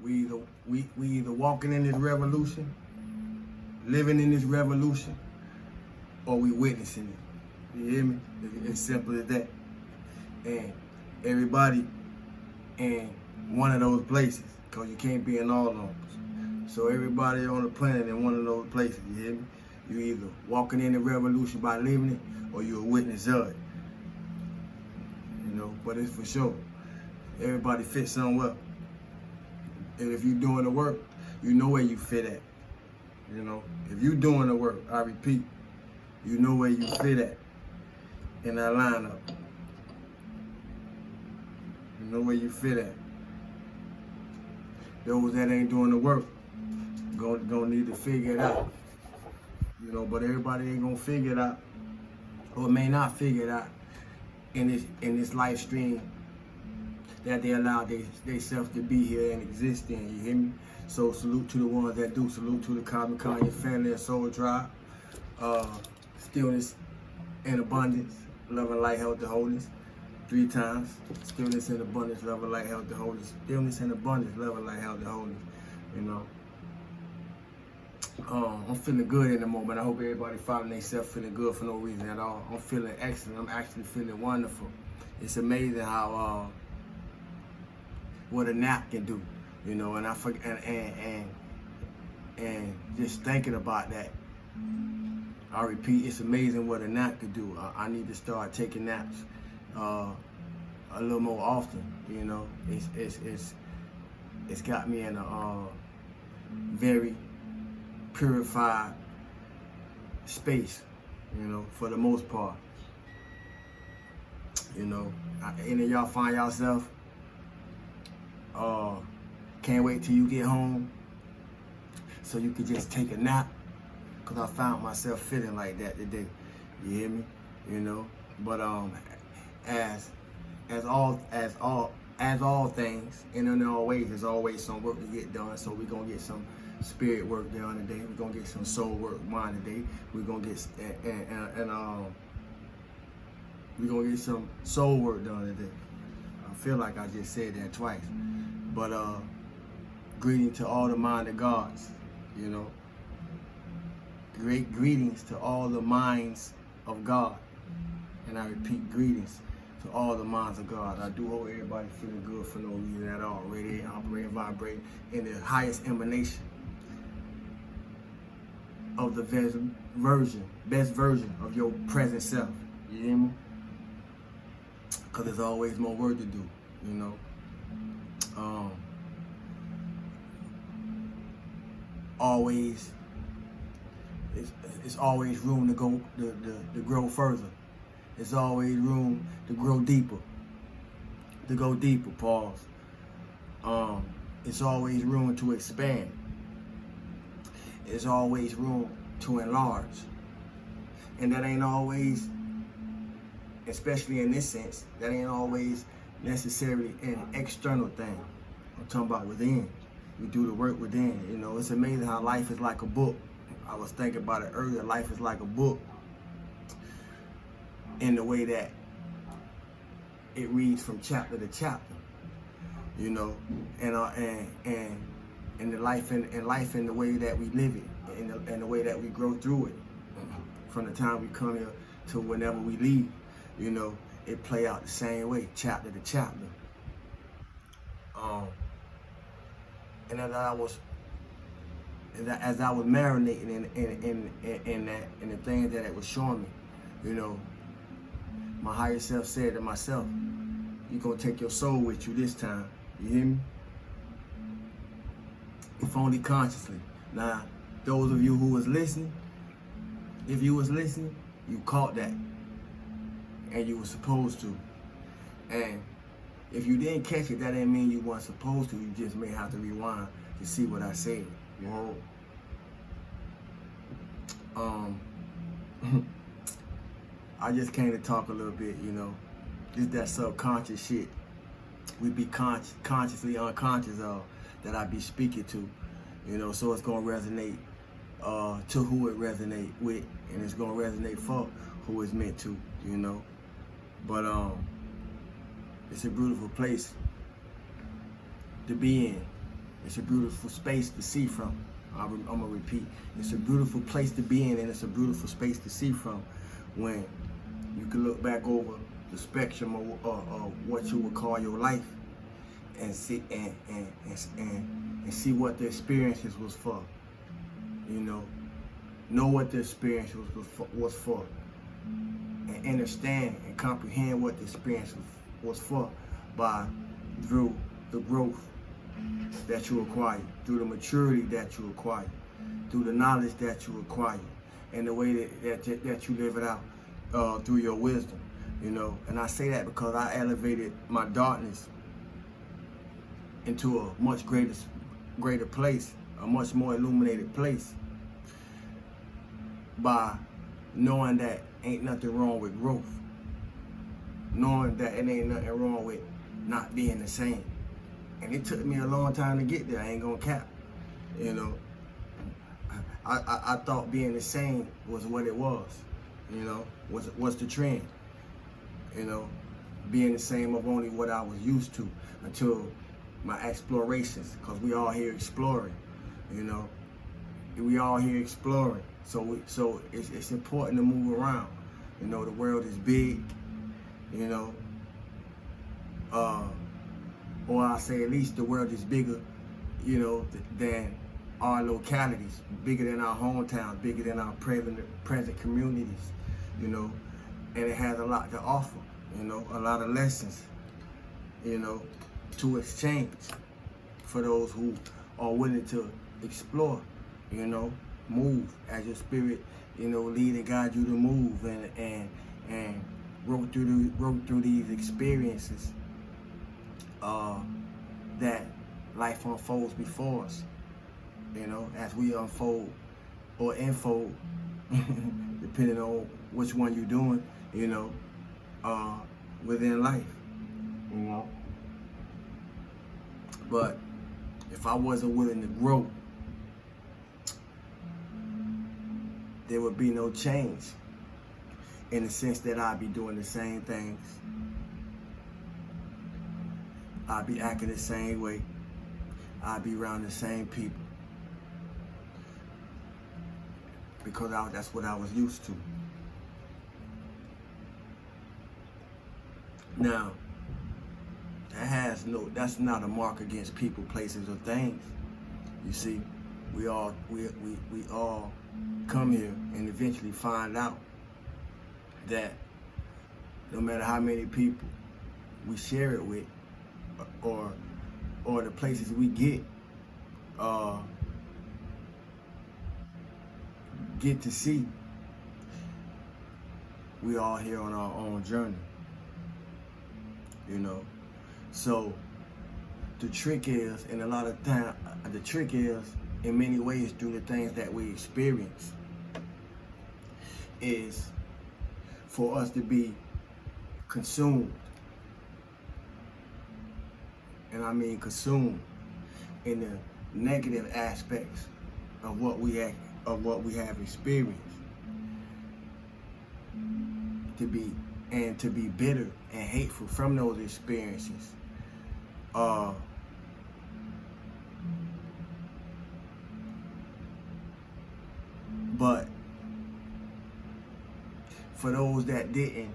We either walking in this revolution, living in this revolution, or we witnessing it. You hear me? It's simple as that. And everybody in one of those places, because you can't be in all of them. So everybody on the planet in one of those places, you hear me? You either walking in the revolution by living it, or you're a witness of it. You know, but it's for sure. Everybody fits somewhere. And if you're doing the work, you know where you fit at. You know, if you're doing the work, I repeat, you know where you fit at in that lineup. You know where you fit at. Those that ain't doing the work, gonna need to figure it out. You know, but everybody ain't gonna figure it out, or may not figure it out in this life stream that they allow themselves to be here and exist in. You hear me? So salute to the ones that do. Salute to the Cosmic Kanye family and Soul Tribe. Stillness and abundance, love and light, health and wholeness. 3 times. Stillness and abundance, love and light, health and wholeness. Stillness and abundance, love and light, health and wholeness. You know. I'm feeling good in the moment. I hope everybody finding themselves feeling good for no reason at all. I'm feeling excellent. I'm actually feeling wonderful. It's amazing how what a nap can do, you know. And I forget, and just thinking about that, I repeat, it's amazing what a nap can do. I need to start taking naps a little more often. You know, it's got me in a very purified space, you know, for the most part. You know, any of y'all find yourself can't wait till you get home so you could just take a nap? Cause I found myself feeling like that today. You hear me? You know, but as all things, in all ways, there's always some work to get done. So we're gonna get some spirit work done today. We're gonna get some soul work mind today. We're gonna get we're gonna get some soul work done today. I feel like I just said that twice. But greeting to all the minded gods, you know. Great greetings to all the minds of God. And I repeat, greetings to all the minds of God. I do hope everybody feeling good for no reason at all. Radiating, operating, vibrating in the highest emanation of the best version of your present self. You hear me? Because there's always more work to do, you know. Always, it's always room to go to grow further. It's always room to grow deeper. To go deeper, pause. It's always room to expand. It's always room to enlarge. And that ain't always, especially in this sense, that ain't always necessarily an external thing. I'm talking about within. We do the work within. You know, it's amazing how life is like a book. I was thinking about it earlier. Life is like a book in the way that it reads from chapter to chapter. You know, and the life in the way that we live it, and the way that we grow through it, from the time we come here to whenever we leave. You know, it play out the same way, chapter to chapter. And as I was marinating in the things that it was showing me, you know, my higher self said to myself, "You're gonna take your soul with you this time." You hear me? If only consciously. Now, those of you who was listening, if you was listening, you caught that, and you were supposed to. And if you didn't catch it, that didn't mean you weren't supposed to. You just may have to rewind to see what I said. You know? I just came to talk a little bit, you know. Just that subconscious shit we be consciously unconscious of, that I be speaking to, you know. So it's gonna resonate to who it resonate with, and it's gonna resonate for who it's meant to, you know. But it's a beautiful place to be in, It's a beautiful space to see from. I'm gonna repeat. It's a beautiful place to be in, and it's a beautiful space to see from. When you can look back over the spectrum of what you would call your life, and see and see what the experiences was for. Know what the experience was for, and understand and comprehend what the experience was for through the growth that you acquire, through the maturity that you acquire, through the knowledge that you acquire, and the way that you live it out through your wisdom. And I say that because I elevated my darkness into a much greater place, a much more illuminated place, by knowing that ain't nothing wrong with growth, knowing that it ain't nothing wrong with not being the same. And it took me a long time to get there. I ain't gonna cap. I thought being the same was what it was. Was the trend. Being the same of only what I was used to, until my explorations, because we all here exploring. We all here exploring. So it's important to move around. The world is big. Or I say at least the world is bigger, than our localities, bigger than our hometowns, bigger than our present communities, and it has a lot to offer, a lot of lessons, to exchange for those who are willing to explore, move as your spirit, lead and guide you to move, and wrote through these experiences that life unfolds before us, as we unfold or enfold, depending on which one you're doing, within life, But if I wasn't willing to grow, there would be no change, in the sense that I'd be doing the same things. I'd be acting the same way. I'd be around the same people. Because that's what I was used to. Now, that's not a mark against people, places, or things. You see, we all come here and eventually find out that no matter how many people we share it with, or the places we get to see, we all here on our own journey. So the trick is, and a lot of time, the trick is, in many ways, through the things that we experience, is for us to be consumed. And I mean consumed in the negative aspects of what we have experienced. To be bitter and hateful from those experiences. But for those that didn't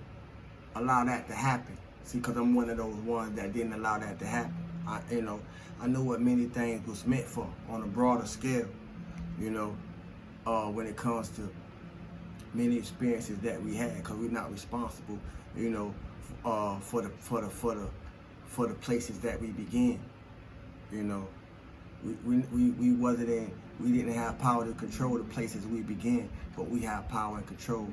allow that to happen, see, because I'm one of those ones that didn't allow that to happen. I know what many things was meant for on a broader scale, when it comes to many experiences that we had, because we're not responsible, for the places that we begin. We didn't have power to control the places we begin, but we have power and control.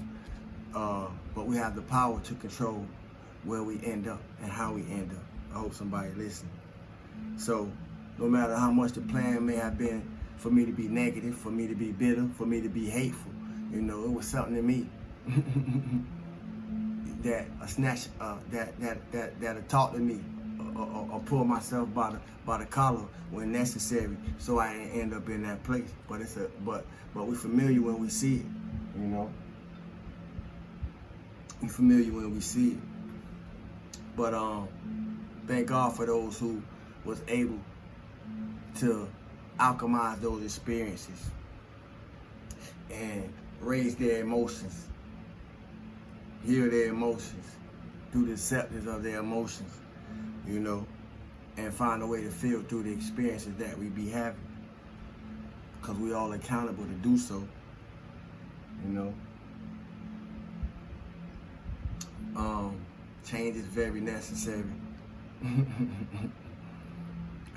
But we have the power to control where we end up and how we end up. I hope somebody listening. So no matter how much the plan may have been for me to be negative, for me to be bitter, for me to be hateful, it was something in me that taught to me, or pull myself by the collar when necessary, so I didn't end up in that place. But we're familiar when we see it, We're familiar when we see it. But thank God for those who was able to alchemize those experiences and raise their emotions, heal their emotions, do the acceptance of their emotions, you know, and find a way to feel through the experiences that we be having. Because we all accountable to do so, you know. Change is very necessary.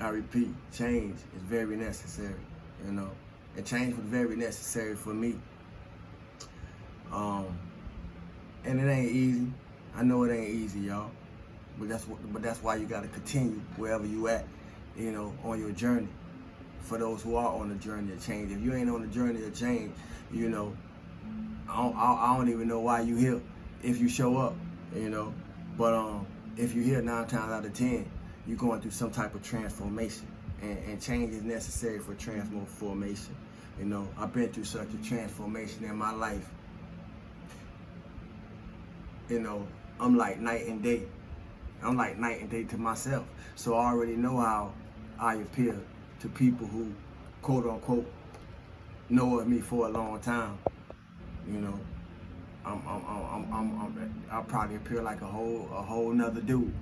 I repeat, change is very necessary, you know. And change was very necessary for me. And it ain't easy. I know it ain't easy, y'all. But that's why you gotta continue wherever you at, you know, on your journey. For those who are on the journey of change. If you ain't on the journey of change, you know, I don't even know why you here if you show up, you know. But if you here 9 times out of 10, you're going through some type of transformation. And change is necessary for transformation. You know, I've been through such a transformation in my life. You know, I'm like night and day. I'm like night and day to myself. So I already know how I appear to people who, quote unquote, know of me for a long time. You know, I'll probably appear like a whole nother dude.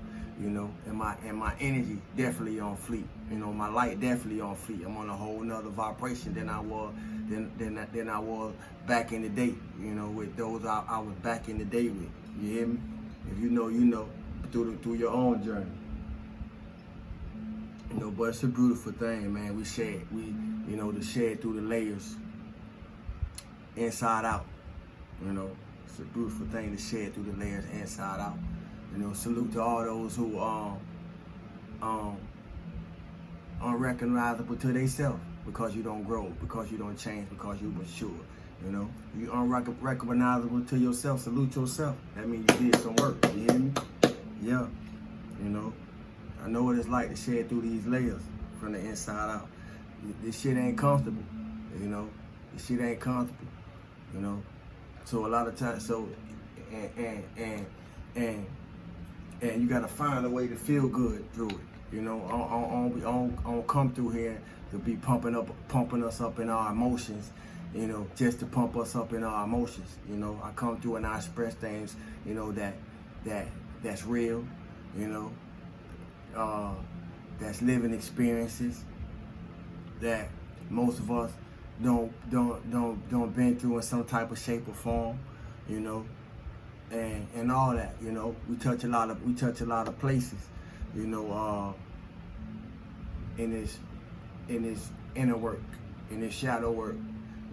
You know, and my energy definitely on fleek. You know, my light definitely on fleek. I'm on a whole nother vibration than I was back in the day. You know, with those I was back in the day with. You hear me? If you know, you know, through your own journey. You know, but it's a beautiful thing, man. We shed to shed through the layers, inside out. You know, it's a beautiful thing to shed through the layers, inside out. You know, salute to all those who unrecognizable to themselves because you don't grow, because you don't change, because you mature. You know, you unrecognizable to yourself. Salute yourself. That means you did some work. You hear me? Yeah. You know, I know what it's like to shed through these layers from the inside out. This shit ain't comfortable. You know, this shit ain't comfortable. You know, so a lot of times, and you gotta find a way to feel good through it. You know, I don't come through here to be pumping us up in our emotions. You know, just to pump us up in our emotions. You know, I come through and I express things. You know that's real. You know, that's living experiences that most of us don't been through in some type of shape or form. You know. And all that, you know, we touch a lot of places, you know, in this inner work, in this shadow work,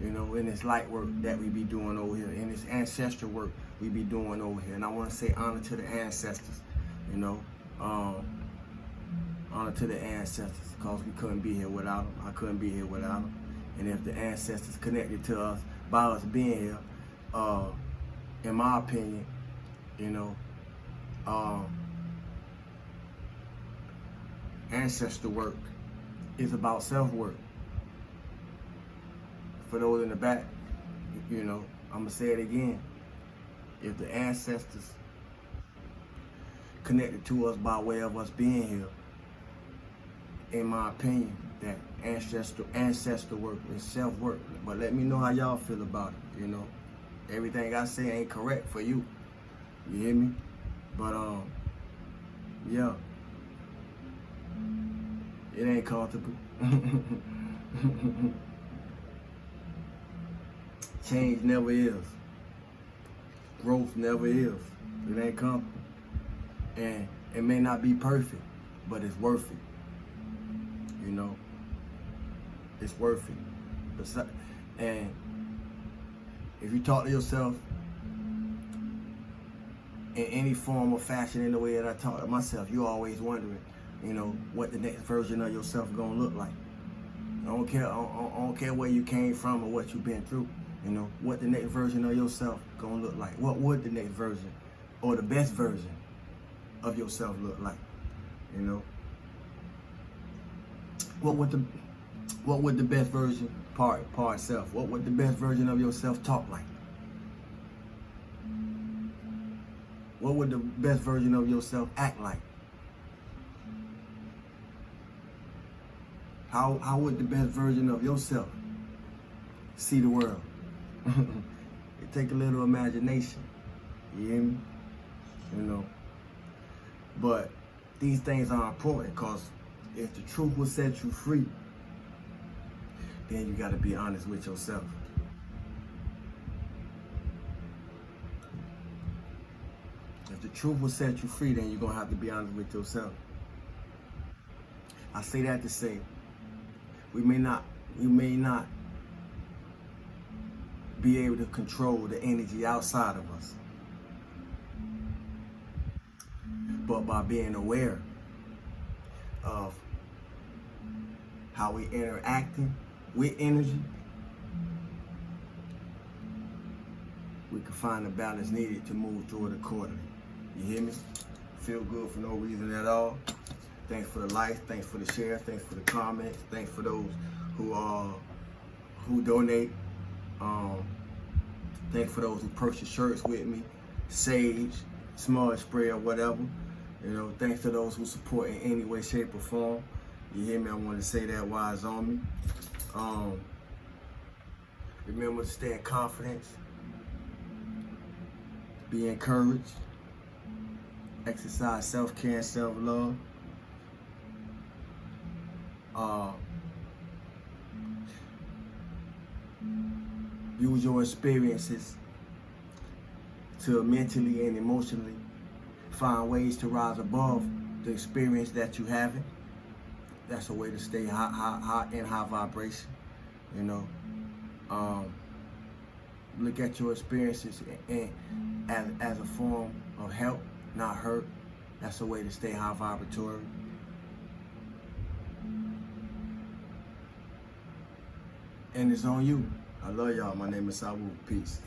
you know, in this light work that we be doing over here, in this ancestral work we be doing over here. And I want to say honor to the ancestors, you know, honor to the ancestors, because we couldn't be here without them. I couldn't be here without them. And if the ancestors connected to us by us being here, in my opinion, you know, ancestor work is about self-work. For those in the back, you know, I'm gonna say it again. If the ancestors connected to us by way of us being here, in my opinion, that ancestor work is self-work. But let me know how y'all feel about it, you know. Everything I say ain't correct for you. You hear me? But yeah. It ain't comfortable. Change never is. Growth never is. It ain't comfortable. And it may not be perfect, but it's worth it. You know? It's worth it. And if you talk to yourself in any form or fashion in the way that I talk to myself, you're always wondering, you know, what the next version of yourself gonna look like. I don't care where you came from or what you've been through. You know, what the next version of yourself gonna look like. What would the next version or the best version of yourself look like? You know, what would the best version part self? What would the best version of yourself talk like? What would the best version of yourself act like? How would the best version of yourself see the world? It take a little imagination. You hear me? You know. But these things are important because if the truth will set you free, then you got to be honest with yourself. If the truth will set you free, then you're going to have to be honest with yourself. I say that to say, we may not be able to control the energy outside of us. But by being aware of how we interacting with energy, we can find the balance needed to move through it accordingly. You hear me? Feel good for no reason at all. Thanks for the likes, thanks for the share, thanks for the comments, thanks for those who donate. Thanks for those who purchase shirts with me, sage, small spray or whatever. You know, thanks to those who support in any way, shape, or form. You hear me? I want to say that while it's on me. Remember to stay in confidence, be encouraged, exercise self-care and self-love. Use your experiences to mentally and emotionally find ways to rise above the experience that you having. That's a way to stay high in high vibration. You know, look at your experiences and as a form of help, not hurt. That's a way to stay high vibratory. And it's on you. I love y'all. My name is Sawu. Peace.